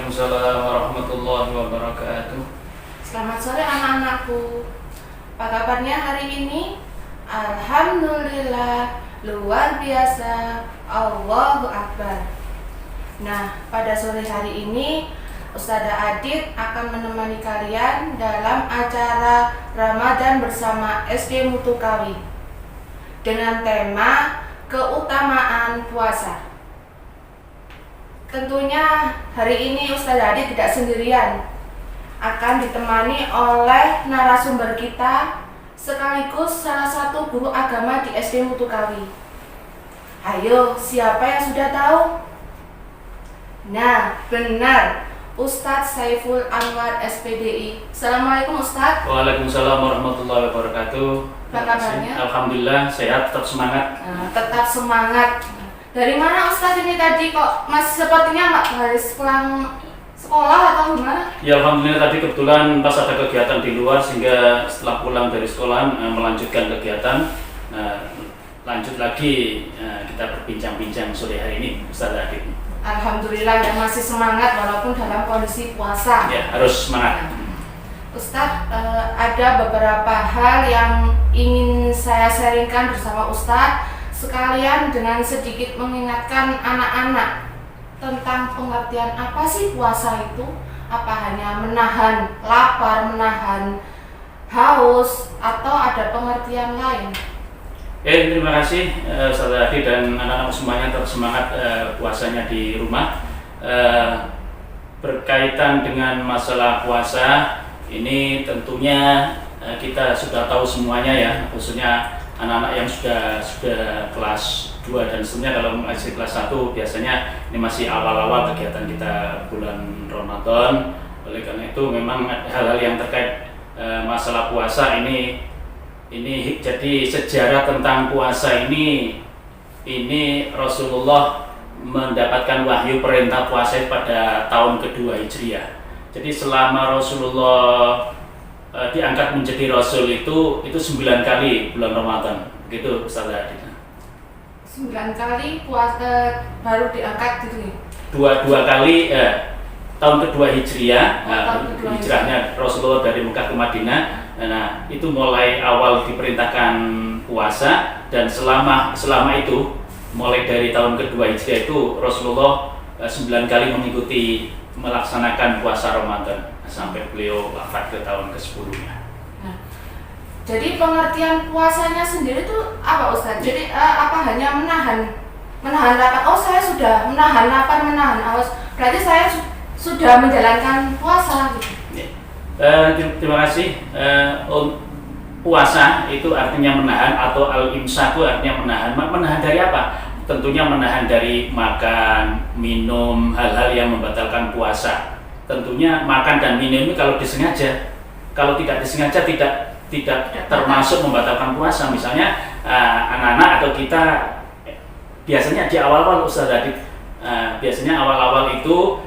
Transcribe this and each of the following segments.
Waalaikumsalam warahmatullahi wabarakatuh. Selamat sore anak-anakku. Apa kabarnya hari ini? Alhamdulillah, luar biasa. Allahu Akbar. Nah, pada sore hari ini Ustazah Adit akan menemani kalian dalam acara Ramadan bersama SD Mutukawi dengan tema keutamaan puasa. Tentunya hari ini Ustazah Adit tidak sendirian, akan ditemani oleh narasumber kita sekaligus salah satu guru agama di SD Mutukawi. Ayo, siapa yang sudah tahu? Nah, benar, Ustadz Saiful Anwar SPDI. Assalamualaikum Ustadz. Waalaikumsalam warahmatullahi wabarakatuh. Apa kabarnya? Alhamdulillah sehat, tetap semangat. Tetap semangat. Dari mana Ustadz ini tadi kok masih sepertinya habis pulang sekolah atau gimana? Ya alhamdulillah tadi kebetulan pas ada kegiatan di luar sehingga setelah pulang dari sekolah melanjutkan kegiatan. Lanjut lagi kita berbincang-bincang sore hari ini Ustaz Adit. Alhamdulillah ya masih semangat walaupun dalam kondisi puasa. Ya harus semangat. Ustadz, ada beberapa hal yang ingin saya sharingkan bersama Ustadz, sekalian dengan sedikit mengingatkan anak-anak tentang pengertian apa sih puasa itu. Apa hanya menahan lapar, menahan haus, atau ada pengertian lain? Terima kasih Ustaz Adit dan anak-anak semuanya tetap semangat puasanya di rumah. Berkaitan dengan masalah puasa ini tentunya kita sudah tahu semuanya ya, khususnya anak-anak yang sudah kelas 2 dan seterusnya. Kalau masih kelas 1 biasanya ini masih awal-awal kegiatan kita bulan Ramadan. Oleh karena itu memang hal-hal yang terkait masalah puasa ini jadi sejarah tentang puasa ini Rasulullah mendapatkan wahyu perintah puasa pada tahun kedua Hijriah. Jadi selama Rasulullah diangkat menjadi Rasul itu 9 kali bulan Ramadan, begitu Ustaz Adit. 9 kali puasa baru diangkat gitu nih? Dua kali tahun kedua Hijriah, hijrahnya Rasulullah dari Mekah ke Madinah. Nah itu mulai awal diperintahkan puasa dan selama itu mulai dari tahun kedua Hijriah itu Rasulullah 9 kali mengikuti melaksanakan puasa Ramadan sampai beliau wafat ke tahun ke-10-nya. Nah, jadi pengertian puasanya sendiri itu apa Ustaz? Jadi apa hanya menahan lapar? Oh, saya sudah menahan lapar, menahan haus. Berarti saya sudah menjalankan puasa gitu. Terima kasih. Puasa itu artinya menahan, atau al-imsaku artinya menahan. Menahan dari apa? Tentunya menahan dari makan, minum, hal-hal yang membatalkan puasa. Tentunya makan dan minum ini kalau disengaja, kalau tidak disengaja tidak termasuk membatalkan puasa. Misalnya anak-anak atau kita biasanya di awal-awal Ustaz Adit, biasanya awal-awal itu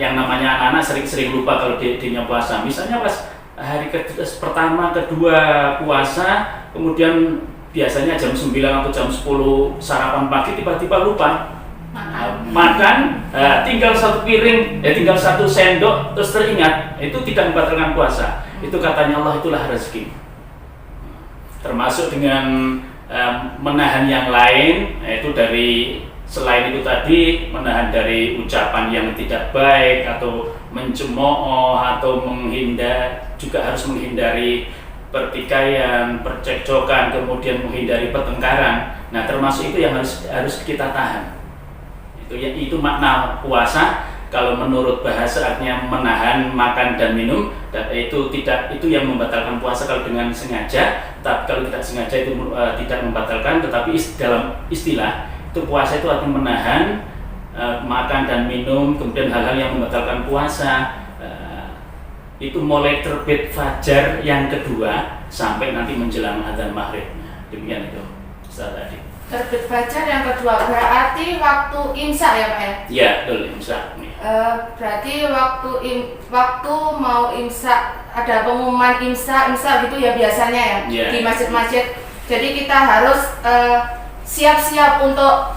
yang namanya anak-anak sering lupa kalau dinya puasa. Misalnya pas hari pertama, kedua puasa, kemudian biasanya jam 9 atau jam 10 sarapan pagi tiba-tiba lupa makan, tinggal satu piring, tinggal satu sendok, terus teringat, itu tidak membatalkan puasa. Itu katanya Allah itulah rezeki. Termasuk dengan menahan yang lain, yaitu dari selain itu tadi menahan dari ucapan yang tidak baik atau mencemooh atau juga harus menghindari pertikaian, percekcokan, kemudian menghindari pertengkaran. Nah, termasuk itu yang harus kita tahan. Itu makna puasa. Kalau menurut bahasa artinya menahan makan dan minum, dan itu yang membatalkan puasa kalau dengan sengaja. Tapi kalau tidak sengaja itu tidak membatalkan, tetapi dalam istilah itu puasa itu artinya menahan makan dan minum, kemudian hal-hal yang membatalkan puasa. Itu mulai terbit fajar yang kedua sampai nanti menjelang adzan maghrib. Demikian itu Ustaz Adit. Terbit fajar yang kedua berarti waktu imsak ya Pak ya? Iya, betul, imsak. Berarti waktu mau imsak, ada pengumuman imsak gitu ya biasanya ya, di masjid-masjid. Jadi kita harus siap-siap untuk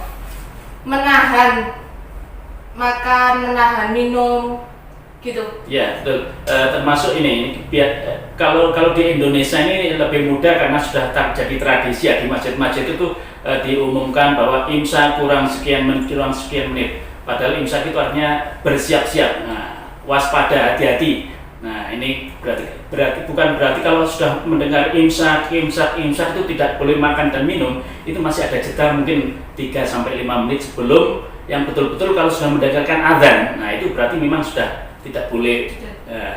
menahan makan, menahan minum, gitu. Ya, betul. Termasuk ini kalau di Indonesia ini lebih mudah karena sudah terjadi tradisi ya, di masjid-masjid itu diumumkan bahwa imsak kurang sekian menit. Padahal imsak itu artinya bersiap-siap. Nah, waspada, hati-hati. Nah, ini bukan berarti kalau sudah mendengar imsak itu tidak boleh makan dan minum. Itu masih ada jeda mungkin 3 sampai 5 menit sebelum yang betul-betul kalau sudah mendengarkan azan. Nah, itu berarti memang sudah tidak boleh,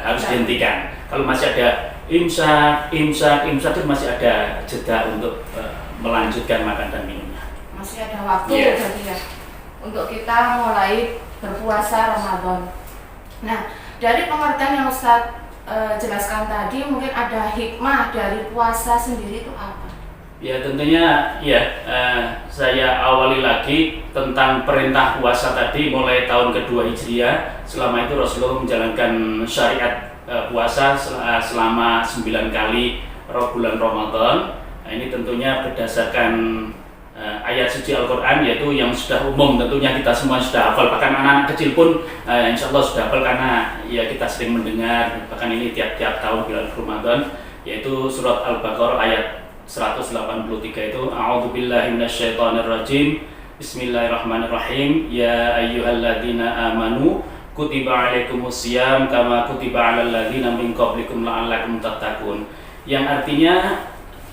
harus dihentikan. Kalau masih ada imsak itu masih ada jeda untuk melanjutkan makan dan minumnya. Masih ada waktu berarti ya untuk kita mulai berpuasa Ramadan. Nah, dari pengertian yang Ustadz jelaskan tadi, mungkin ada hikmah dari puasa sendiri itu apa? Ya tentunya ya, saya awali lagi tentang perintah puasa tadi mulai tahun kedua Hijriah. Selama itu Rasulullah menjalankan syariat puasa selama 9 kali bulan Ramadan. Nah, ini tentunya berdasarkan ayat suci Al-Quran, yaitu yang sudah umum tentunya kita semua sudah hafal, bahkan anak-anak kecil pun insya Allah sudah hafal karena ya kita sering mendengar, bahkan ini tiap-tiap tahun bulan Ramadan, yaitu surat Al-Baqarah ayat 183 itu A'udzubillahi minasyaitonirrajim. Bismillahirrahmanirrahim. Ya ayyuhalladzina amanu kutiba alaikumusiyam kama kutiba alal ladzina min qablikum la'allakum tattaqun. Yang artinya,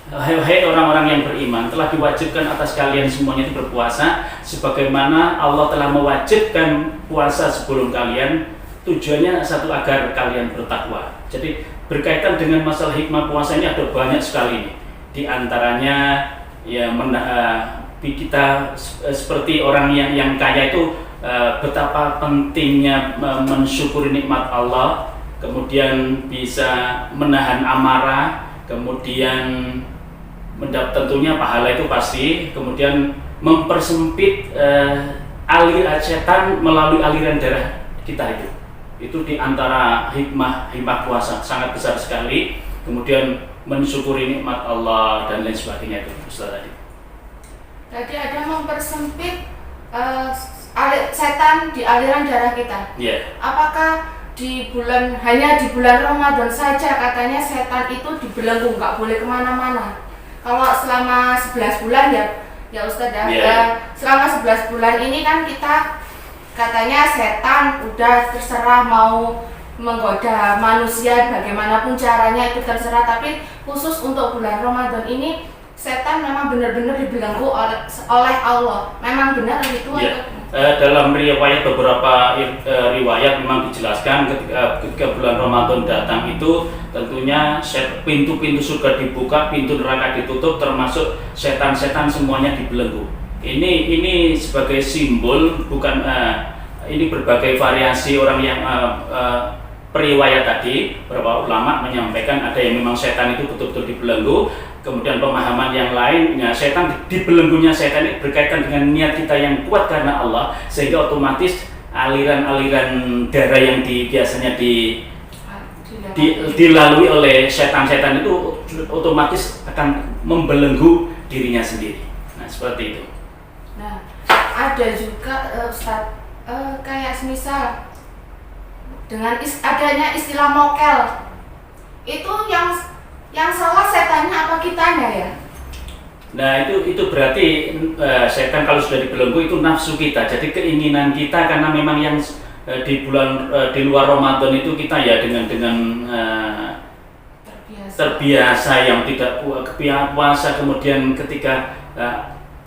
hai orang-orang yang beriman, telah diwajibkan atas kalian semuanya itu berpuasa sebagaimana Allah telah mewajibkan puasa sebelum kalian. Tujuannya satu, agar kalian bertakwa. Jadi berkaitan dengan masalah hikmah puasa ini ada banyak sekali nih. Di antaranya ya kita seperti orang yang kaya itu betapa pentingnya mensyukuri nikmat Allah, kemudian bisa menahan amarah, kemudian tentunya pahala itu pasti, kemudian mempersempit aliran setan melalui aliran darah kita itu di antara hikmah puasa sangat besar sekali. Kemudian mensyukuri nikmat Allah dan lain sebagainya itu Ustaz tadi. Tadi ada mempersempit setan di aliran darah kita. Yeah. Apakah hanya di bulan Ramadan saja katanya setan itu dibelenggu, nggak boleh kemana-mana? Kalau selama 11 bulan ya Ustaz selama 11 bulan ini kan kita katanya setan udah terserah mau menggoda manusia bagaimanapun caranya itu terserah, tapi khusus untuk bulan Ramadan ini setan memang benar-benar dibelenggu oleh Allah. Memang benar itu? Ya. Dalam riwayat beberapa riwayat memang dijelaskan ketika bulan Ramadan datang itu tentunya pintu-pintu surga dibuka, pintu neraka ditutup, termasuk setan-setan semuanya dibelenggu. Ini sebagai simbol, bukan ini berbagai variasi orang yang periwayat tadi, beberapa ulama menyampaikan ada yang memang setan itu betul-betul dibelenggu. Kemudian pemahaman yang lainnya, setan dibelenggunya setan ini berkaitan dengan niat kita yang kuat karena Allah, sehingga otomatis aliran-aliran darah yang biasanya dilalui oleh setan-setan itu otomatis akan membelenggu dirinya sendiri. Nah, seperti itu. Nah, ada juga Ustaz, kayak semisal dengan adanya istilah mokel, itu yang salah setannya apa kitanya ya? Nah itu berarti setan kalau sudah dibelenggu itu nafsu kita, jadi keinginan kita, karena memang yang di luar Ramadan itu kita ya dengan terbiasa yang tidak puasa, kemudian ketika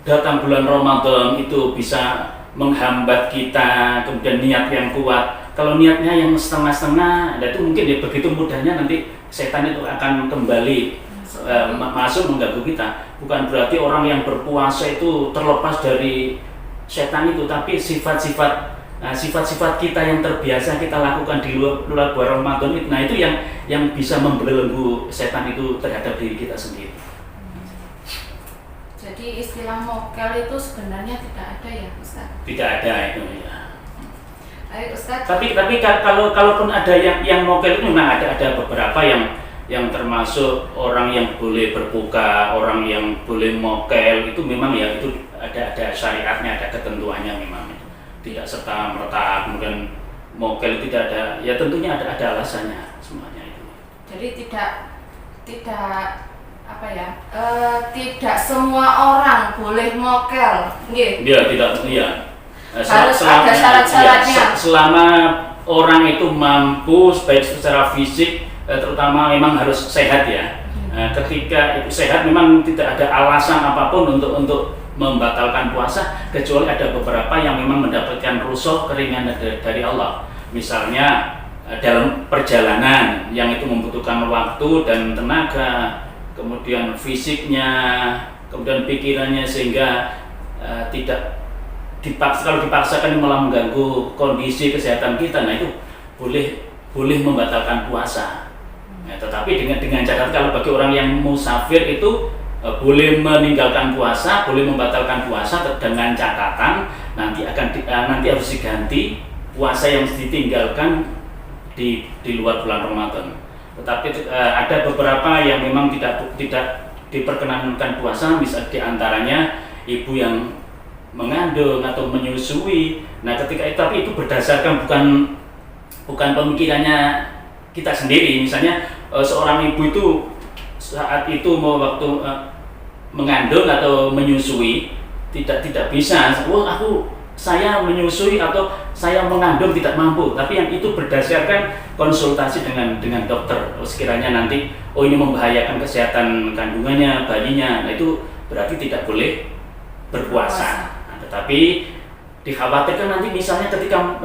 datang bulan Ramadan itu bisa menghambat kita, kemudian niat yang kuat. Kalau niatnya yang setengah-setengah, itu mungkin ya begitu mudahnya nanti setan itu akan kembali masuk mengganggu kita. Bukan berarti orang yang berpuasa itu terlepas dari setan itu, tapi sifat-sifat kita yang terbiasa kita lakukan di luar bulan Ramadan itu, nah itu yang bisa membelenggu setan itu terhadap diri kita sendiri. Jadi istilah mokel itu sebenarnya tidak ada ya Ustaz? Tidak ada itu ya. Baik Ustaz. Tapi kalaupun ada yang mokel itu memang ada beberapa yang termasuk orang yang boleh berbuka, orang yang boleh mokel itu memang ya itu ada syariatnya, ada ketentuannya memang itu. Tidak serta merta kemudian mokel tidak ada, ya tentunya ada alasannya semuanya itu. Jadi tidak apa ya, tidak semua orang boleh mokel, nggih. Ya tidak, iya. Harus ada syarat-syaratnya. Selama orang itu mampu, baik secara fisik, terutama memang harus sehat ya. Ketika itu sehat, memang tidak ada alasan apapun untuk membatalkan puasa, kecuali ada beberapa yang memang mendapatkan rukhsah keringanan dari Allah. Misalnya dalam perjalanan yang itu membutuhkan waktu dan tenaga, kemudian fisiknya, kemudian pikirannya, sehingga tidak dipaksa, kalau dipaksakan malah mengganggu kondisi kesehatan kita. Nah itu boleh membatalkan puasa. Nah, tetapi dengan catatan, kalau bagi orang yang musafir itu boleh meninggalkan puasa, boleh membatalkan puasa dengan catatan nanti harus diganti puasa yang ditinggalkan di luar bulan Ramadan. Tetapi ada beberapa yang memang tidak diperkenankan puasa, misal diantaranya ibu yang mengandung atau menyusui. Nah ketika itu, tapi itu berdasarkan bukan pemikirannya kita sendiri. Misalnya seorang ibu itu saat itu waktu mengandung atau menyusui tidak bisa, saya menyusui atau saya mengandung tidak mampu, tapi yang itu berdasarkan konsultasi dengan dokter. Sekiranya nanti ini membahayakan kesehatan kandungannya, bayinya, nah itu berarti tidak boleh berpuasa. Nah, tetapi dikhawatirkan nanti misalnya ketika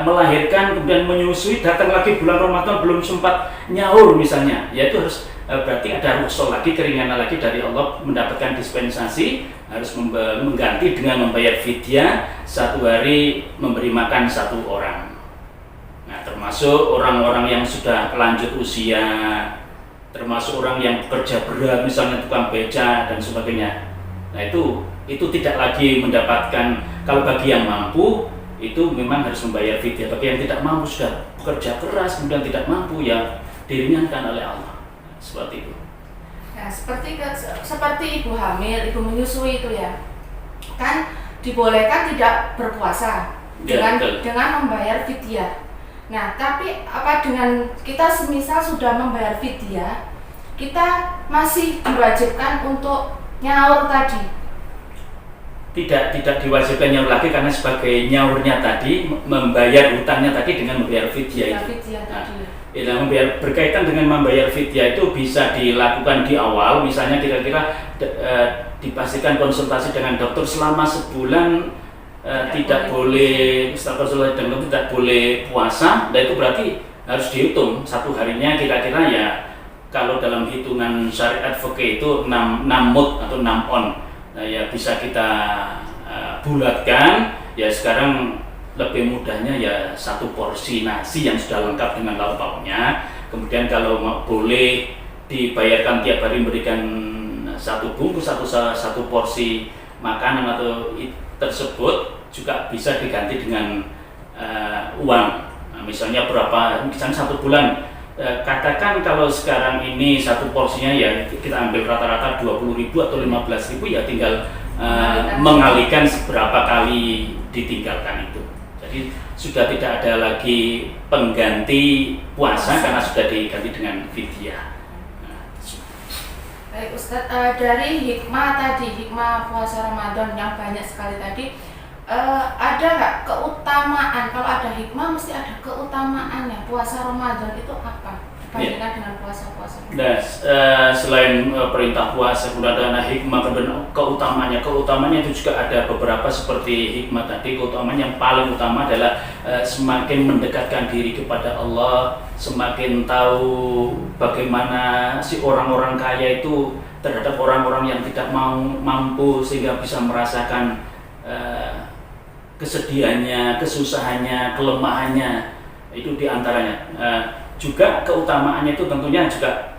melahirkan kemudian menyusui, datang lagi bulan Ramadan belum sempat nyaur misalnya, ya itu harus berarti ada rukhsah lagi, keringanan lagi dari Allah, mendapatkan dispensasi, harus mengganti dengan membayar fidyah 1 hari memberi makan 1 orang. Nah termasuk orang-orang yang sudah lanjut usia, termasuk orang yang bekerja berat, misalnya tukang beca dan sebagainya. Nah itu tidak lagi mendapatkan, kalau bagi yang mampu itu memang harus membayar fidyah. Bagi yang tidak mampu, sudah bekerja keras kemudian tidak mampu, ya diringankan oleh Allah. Seperti itu. Ya, seperti ibu hamil, ibu menyusui itu ya, kan dibolehkan tidak berpuasa dengan membayar fidyah. Nah, tapi apa dengan kita semisal sudah membayar fidyah, kita masih diwajibkan untuk nyaur tadi? Tidak diwajibkan nyaur lagi, karena sebagai nyaurnya tadi membayar hutangnya tadi dengan membayar fidyah itu. Berkaitan dengan membayar fidyah itu bisa dilakukan di awal, misalnya kira-kira dipastikan konsultasi dengan dokter selama sebulan tidak boleh, setelah konsultasi dengan dokter tidak boleh puasa. Dan itu berarti harus dihitung 1 harinya kira-kira, ya kalau dalam hitungan syariat fikih itu 6 mud atau 6 on. Nah, ya bisa kita bulatkan, ya sekarang lebih mudahnya ya 1 porsi nasi yang sudah lengkap dengan lauk pauknya. Kemudian kalau boleh dibayarkan tiap hari memberikan 1 bungkus atau 1 porsi makanan atau tersebut, juga bisa diganti dengan uang. Nah, misalnya misalnya 1 bulan, katakan kalau sekarang ini 1 porsinya ya kita ambil rata-rata 20.000 atau 15.000, ya tinggal mengalihkan seberapa kali ditinggalkan itu. Jadi sudah tidak ada lagi pengganti puasa karena sudah diganti dengan fidyah. Baik Ustadz, dari hikmah puasa Ramadan yang banyak sekali tadi, ada nggak keutamaan? Kalau ada hikmah mesti ada keutamaannya. Puasa Ramadan itu apa dibandingkan dengan puasa-puasa? Nah, selain perintah puasa, kemudian ada hikmah dan keutamanya itu juga ada beberapa seperti hikmah tadi. Keutamaan yang paling utama adalah semakin mendekatkan diri kepada Allah, semakin tahu bagaimana si orang-orang kaya itu terhadap orang-orang yang tidak mampu, sehingga bisa merasakan kesedihannya, kesusahannya, kelemahannya. Itu diantaranya. Juga keutamaannya itu tentunya juga,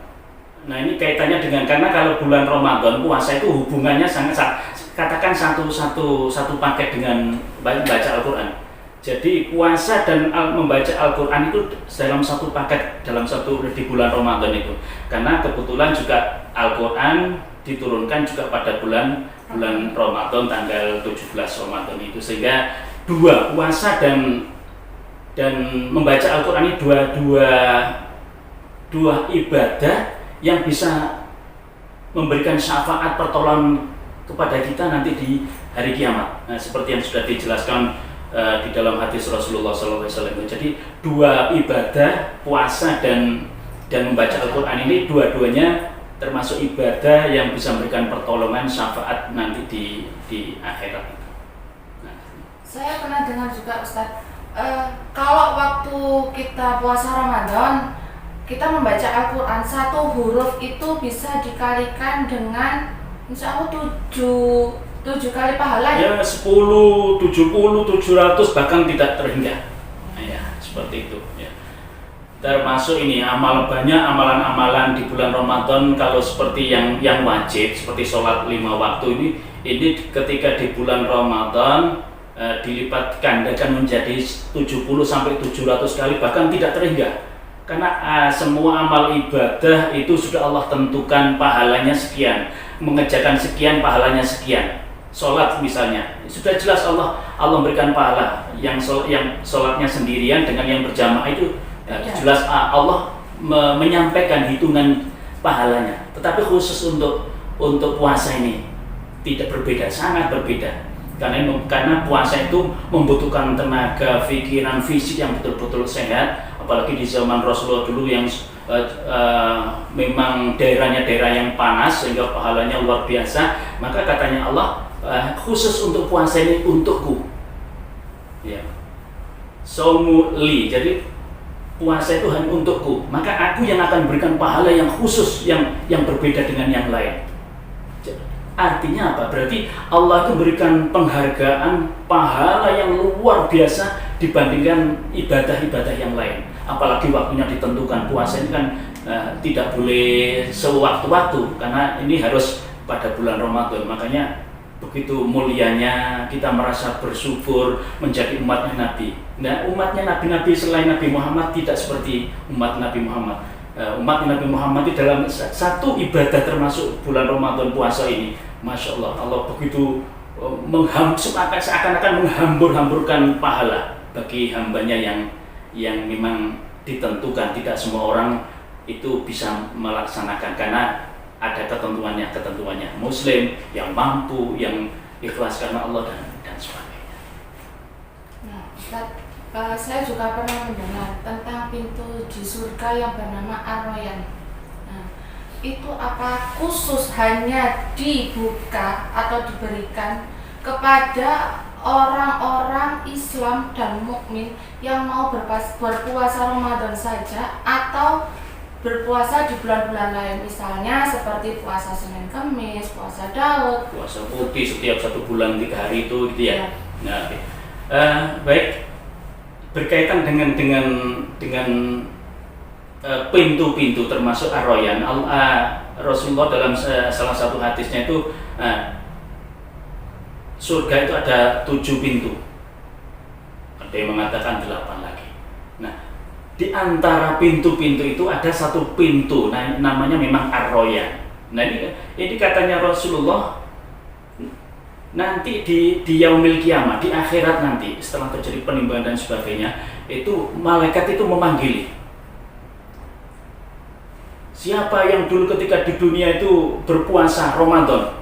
nah ini kaitannya dengan, karena kalau bulan Ramadan puasa itu hubungannya sangat, katakan satu paket dengan baca Al-Quran. Jadi puasa dan membaca Al-Quran itu dalam satu paket, di bulan Ramadan itu. Karena kebetulan juga Al-Quran diturunkan juga pada bulan Ramadan, tanggal 17 Ramadan itu, sehingga 2, puasa dan dan membaca Al-Quran ini dua ibadah yang bisa memberikan syafaat pertolongan kepada kita nanti di hari kiamat. Nah, seperti yang sudah dijelaskan di dalam hadis Rasulullah SAW. Jadi dua ibadah, puasa dan membaca Al-Quran ini dua-duanya termasuk ibadah yang bisa memberikan pertolongan syafaat nanti di akhirat. Nah. Saya pernah dengar juga Ustadz, kalau waktu kita puasa Ramadan, kita membaca Al-Quran, satu huruf itu bisa dikalikan dengan insya Allah 7 kali pahala ya? 10, 70, 700 bahkan tidak terhingga. Nah, ya, seperti itu ya. Termasuk ini banyak amalan-amalan di bulan Ramadan kalau seperti yang wajib seperti sholat 5 waktu ini ketika di bulan Ramadan dilipat gandakan menjadi 70 sampai 700 kali bahkan tidak terhingga. Karena semua amal ibadah itu sudah Allah tentukan pahalanya sekian, mengerjakan sekian pahalanya sekian. Sholat misalnya sudah jelas Allah memberikan pahala yang sholatnya sendirian dengan yang berjamaah itu jelas Allah menyampaikan hitungan pahalanya. Tetapi khusus untuk puasa ini tidak berbeda, sangat berbeda. Karena puasa itu membutuhkan tenaga, pikiran, fisik yang betul-betul sehat. Apalagi di zaman Rasulullah dulu yang memang daerahnya daerah yang panas sehingga pahalanya luar biasa. Maka katanya Allah khusus untuk puasa ini untukku. Ya. Somuli, jadi puasa itu hanya untukku. Maka aku yang akan berikan pahala yang khusus yang berbeda dengan yang lain. Artinya apa? Berarti Allah itu berikan penghargaan pahala yang luar biasa dibandingkan ibadah-ibadah yang lain. Apalagi waktunya ditentukan. Puasa ini kan tidak boleh sewaktu-waktu karena ini harus pada bulan Ramadan. Makanya begitu mulianya kita merasa bersyukur menjadi umatnya Nabi. Nah, umatnya Nabi-Nabi selain Nabi Muhammad tidak seperti umat Nabi Muhammad. Umat Nabi Muhammad di dalam satu ibadah termasuk bulan Ramadan puasa ini, Masya Allah, Allah begitu seakan-akan menghambur-hamburkan pahala bagi hambanya yang memang ditentukan. Tidak semua orang itu bisa melaksanakan karena ada ketentuannya. Muslim yang mampu, yang ikhlas karena Allah dan sebagainya. Nah, Ustaz, saya juga pernah mendengar tentang pintu di surga yang bernama Ar-Rayyan. Nah, itu apa khusus hanya dibuka atau diberikan kepada orang-orang Islam dan mukmin yang mau berpuasa Ramadan saja atau berpuasa di bulan-bulan lain, misalnya seperti puasa Senin Kamis, puasa Daud, puasa putih setiap 1 bulan 3 hari itu gitu ya. Nah, okay. Baik, berkaitan dengan pintu-pintu termasuk Ar-Rayyan, Rasulullah dalam salah satu hadisnya itu surga itu ada 7 pintu, ada yang mengatakan 8 lagi. Nah, di antara pintu-pintu itu ada satu pintu, namanya memang Ar-Rayyan. Nah, ini katanya Rasulullah nanti di yaumil kiamah, di akhirat nanti setelah terjadi penimbangan dan sebagainya, itu malaikat itu memanggil siapa yang dulu ketika di dunia itu berpuasa Ramadan.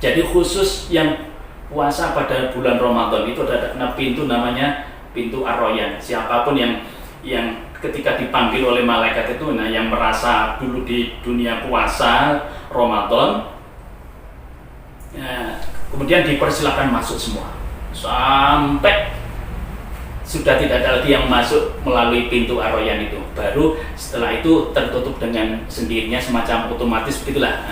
Jadi khusus yang puasa pada bulan Ramadan itu ada pintu namanya pintu Ar-Rayyan. Siapapun yang ketika dipanggil oleh malaikat itu, yang merasa dulu di dunia puasa Ramadan, kemudian dipersilakan masuk semua sampai sudah tidak ada lagi yang masuk melalui pintu Ar-Rayyan itu. Baru setelah itu tertutup dengan sendirinya, semacam otomatis begitulah.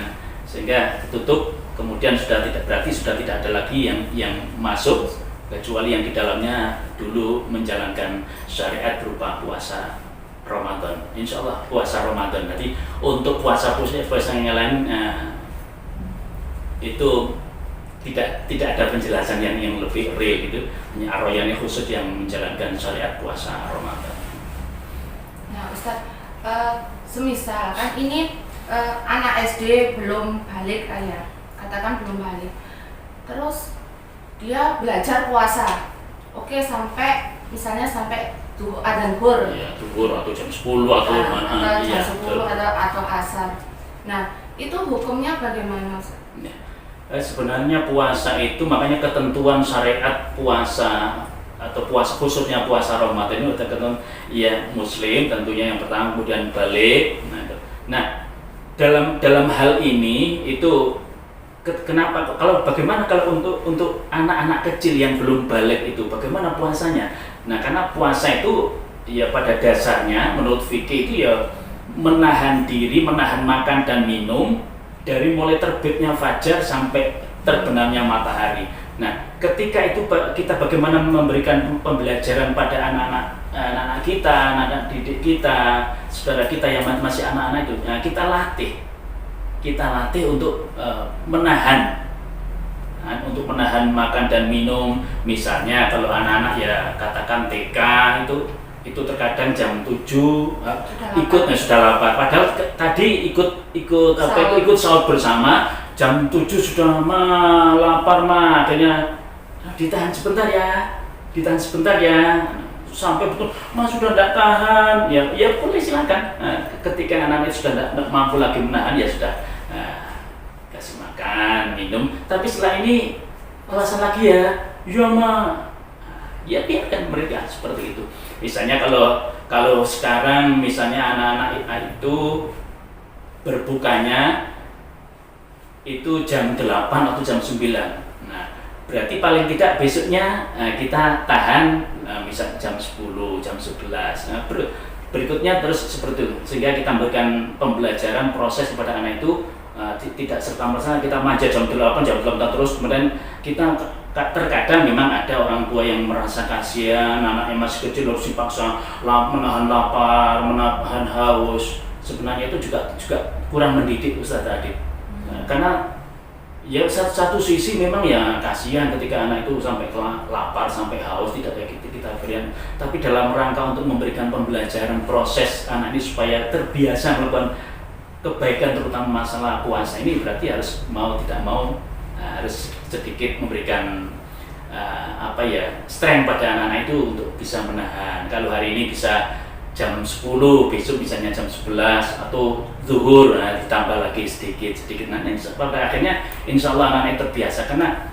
Sehingga tutup, kemudian sudah tidak ada lagi yang masuk kecuali yang di dalamnya dulu menjalankan syariat berupa puasa Ramadan. Insya Allah puasa Ramadan. Jadi untuk puasa yang lain itu tidak ada penjelasan yang lebih real gitu. Hanya Ar-Rayyan khusus yang menjalankan syariat puasa Ramadan. Nah, Ustaz, semisal kan ini anak SD belum balik katakan belum balik, terus dia belajar puasa, oke, sampai misalnya sampai adzan zuhur. Ya, zuhur atau jam 10 atau atau jam iya, 10 atau asar. Nah, itu hukumnya bagaimana, Ustaz? Ya. Sebenarnya puasa itu, makanya ketentuan syariat puasa atau puasa, khususnya puasa Ramadan ini udah ketentuan ya muslim tentunya yang pertama, kemudian balik. Nah, dalam hal ini itu kenapa, bagaimana kalau untuk anak-anak kecil yang belum balik itu bagaimana puasanya? Nah, karena puasa itu ya pada dasarnya menurut fikih itu ya menahan diri, menahan makan dan minum dari mulai terbitnya fajar sampai terbenamnya matahari. Nah, ketika itu kita bagaimana memberikan pembelajaran pada anak-anak kita, anak-anak didik kita, saudara kita yang masih anak-anak itu, nah, kita latih untuk menahan makan dan minum. Misalnya kalau anak-anak ya katakan TK itu terkadang jam 7 sudah lapar. Padahal tadi ikut sahur bersama, jam 7 sudah lapar akhirnya ditahan sebentar ya. Sampai betul, sudah tidak tahan, ya boleh silakan. Nah, ketika anak-anak sudah tidak mampu lagi menahan, ya sudah kasih makan, minum. Tapi setelah ini puasa lagi ya ya biarkan mereka seperti itu. Misalnya kalau sekarang misalnya anak-anak itu berbukanya itu jam 8 atau jam 9. Nah, berarti paling tidak besoknya kita tahan misal jam 10, jam 11. Nah, berikutnya terus seperti itu. Sehingga kita memberikan pembelajaran proses kepada anak itu tidak serta-merta kita manja jam 8 terus, kemudian kita terkadang memang ada orang tua yang merasa kasihan anaknya masih kecil harus dipaksa menahan lapar, menahan haus. Sebenarnya itu juga kurang mendidik Ustaz Adib. Karena ya satu sisi memang ya kasihan ketika anak itu sampai lapar, sampai haus, tidak kayak gitu kita berikan. Tapi dalam rangka untuk memberikan pembelajaran proses anak ini supaya terbiasa melakukan kebaikan terutama masalah puasa ini, berarti harus mau tidak mau harus sedikit memberikan strength pada anak-anak itu untuk bisa menahan. Kalau hari ini bisa jam 10, besok misalnya jam 11 atau zuhur, ditambah lagi sedikit. Nanti pada akhirnya insya Allah anak-anak terbiasa, karena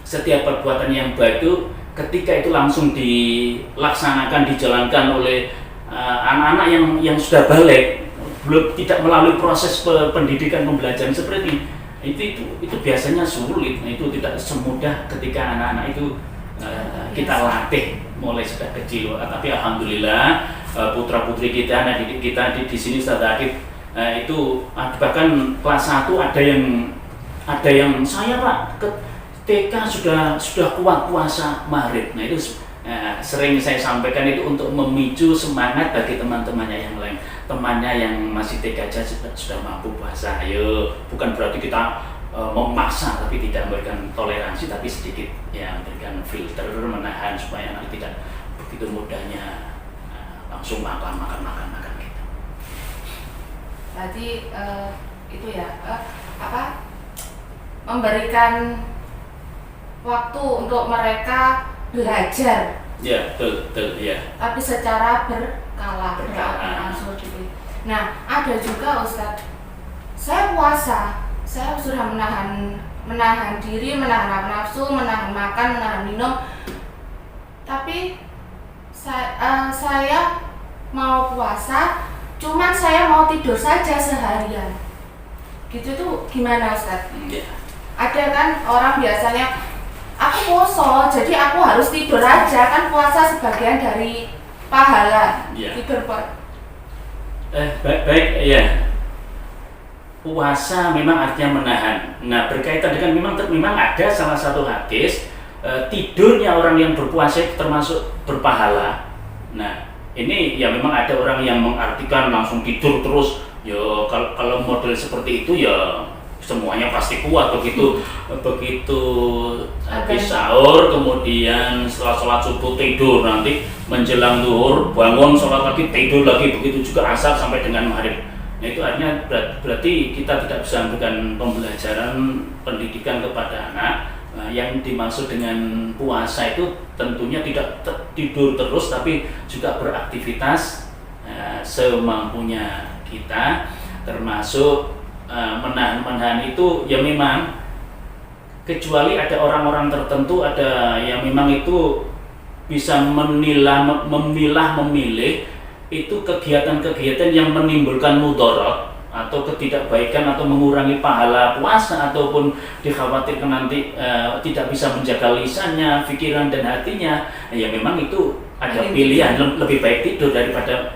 setiap perbuatan yang baik itu ketika itu langsung dilaksanakan, dijalankan oleh anak-anak yang sudah balik, belum tidak melalui proses pendidikan pembelajaran seperti itu biasanya sulit. Nah, itu tidak semudah ketika anak-anak itu kita latih mulai sejak kecil. Tapi alhamdulillah putra-putri kita, anak didik kita di sini Ustaz Akif itu bahkan kelas 1 ada yang saya Pak ke TK sudah kuat puasa Maghrib. Nah, itu sering saya sampaikan itu untuk memicu semangat bagi teman-temannya yang lain. Temannya yang masih TK aja sudah mampu puasa. Ayo, bukan berarti kita memaksa tapi tidak memberikan toleransi, tapi sedikit ya memberikan filter, menahan supaya anak tidak begitu mudahnya langsung makan gitu. Berarti itu ya memberikan waktu untuk mereka belajar. Ya, betul ya. Tapi secara berkala. Nah, ada juga Ustadz, saya puasa, saya sudah menahan diri, menahan nafsu, menahan makan, menahan minum, tapi saya mau puasa, cuman saya mau tidur saja seharian. Gitu tuh gimana Ustadz? Ya. Ada kan orang biasanya, aku puasa, jadi aku harus tidur aja, kan puasa sebagian dari pahala. Ya. Tidur Pak. Baik ya. Puasa memang artinya menahan. Nah, berkaitan dengan memang ada salah satu hadis tidurnya orang yang berpuasa termasuk berpahala. Nah, ini ya memang ada orang yang mengartikan langsung tidur terus. Ya kalau model seperti itu ya semuanya pasti kuat begitu habis sahur, kemudian setelah sholat subuh tidur, nanti menjelang zuhur bangun sholat lagi tidur lagi, begitu juga asar sampai dengan maghrib. Nah, itu artinya berarti kita tidak bisa memberikan pembelajaran pendidikan kepada anak Yang dimaksud dengan puasa itu tentunya tidak tidur terus, tapi juga beraktivitas semampunya kita, termasuk menahan itu ya memang, kecuali ada orang-orang tertentu ada yang memang itu bisa memilih itu kegiatan-kegiatan yang menimbulkan mudarat atau ketidakbaikan atau mengurangi pahala puasa, ataupun dikhawatirkan nanti tidak bisa menjaga lisannya, pikiran dan hatinya. Ya memang itu ada pilihan, lebih baik tidur daripada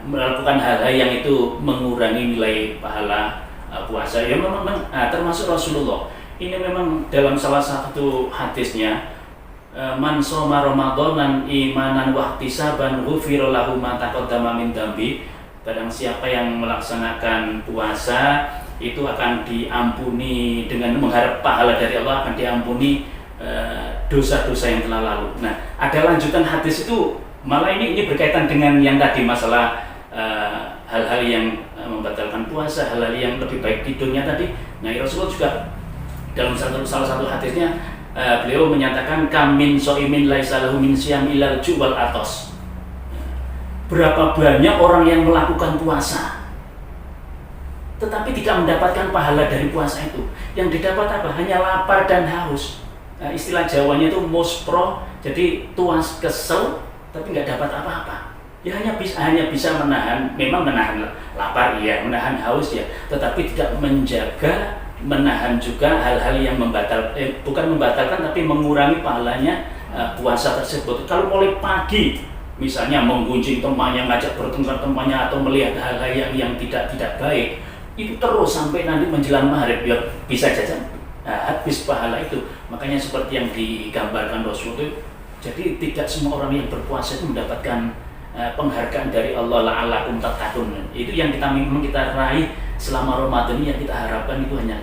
melakukan hal-hal yang itu mengurangi nilai pahala puasa. Ya memang termasuk Rasulullah. Ini memang dalam salah satu hadisnya, man shoma ramadanan imanan wa ihtisaban ghufira lahu ma taqaddama min dambi. Barang siapa yang melaksanakan puasa itu akan diampuni, dengan mengharap pahala dari Allah akan diampuni dosa-dosa yang telah lalu. Nah, ada lanjutan hadis itu, malah ini berkaitan dengan yang tadi, masalah hal-hal yang membatalkan puasa, hal-hal yang lebih baik tidurnya tadi. Nah, Rasulullah juga dalam salah satu hadisnya, beliau menyatakan kamin soimin laisa lahu min siyam ilal ju' wal atos. Berapa banyak orang yang melakukan puasa tetapi tidak mendapatkan pahala dari puasa itu. Yang didapat apa? Hanya lapar dan haus. Istilah Jawanya itu muspro, jadi tuas kesel tapi nggak dapat apa-apa. Ya hanya bisa menahan, memang menahan lapar ya, menahan haus ya, tetapi tidak menahan juga hal-hal yang bukan membatalkan tapi mengurangi pahalanya puasa tersebut. Kalau mulai pagi misalnya menggunjing temannya, ngajak bertengkar temannya, atau melihat hal-hal yang tidak baik, itu terus sampai nanti menjelang maghrib, ya bisa jajan habis pahala itu. Makanya seperti yang digambarkan Rasul itu, jadi tidak semua orang yang berpuasa itu mendapatkan penghargaan dari Allah, la'allakum tattaqun. Itu yang kita raih selama Ramadan ini, yang kita harapkan itu hanya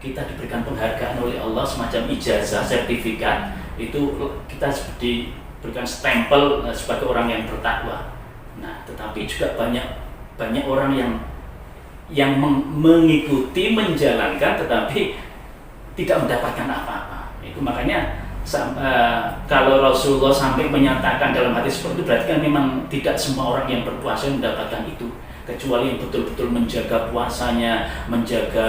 kita diberikan penghargaan oleh Allah, semacam ijazah, sertifikat, itu kita seperti berikan stempel sebagai orang yang bertakwa. Nah, tetapi juga banyak orang yang mengikuti, menjalankan, tetapi tidak mendapatkan apa-apa. Itu makanya kalau Rasulullah sampai menyatakan dalam hadis seperti itu, berarti kan memang tidak semua orang yang berpuasa mendapatkan itu, kecuali yang betul-betul menjaga puasanya, menjaga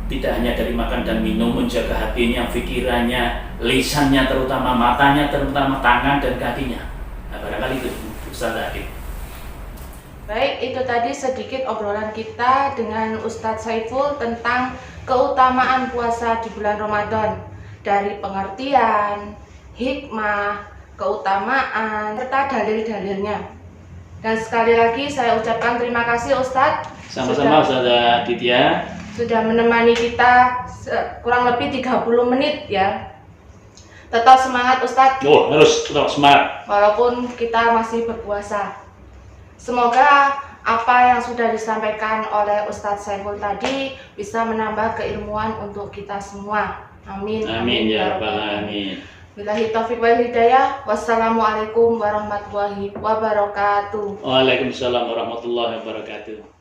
tidak hanya dari makan dan minum, menjaga hatinya, pikirannya, lisannya, terutama matanya, terutama tangan dan kakinya. Nah, barangkali itu Ustaz Adib. Baik, itu tadi sedikit obrolan kita dengan Ustadz Saiful tentang keutamaan puasa di bulan Ramadan, dari pengertian, hikmah, keutamaan, serta dalil-dalilnya. Dan sekali lagi saya ucapkan terima kasih Ustadz. Sama-sama Ustaz Aditya. Sudah menemani kita kurang lebih 30 menit ya. Tetap semangat Ustadz. Oh, harus tetap semangat. Walaupun kita masih berpuasa. Semoga apa yang sudah disampaikan oleh Ustadz Saiful tadi bisa menambah keilmuan untuk kita semua. Amin. Amin ya rabbal alamin. Billahi taufiq wal hidayah. Wassalamualaikum warahmatullahi wabarakatuh. Waalaikumsalam warahmatullahi wabarakatuh.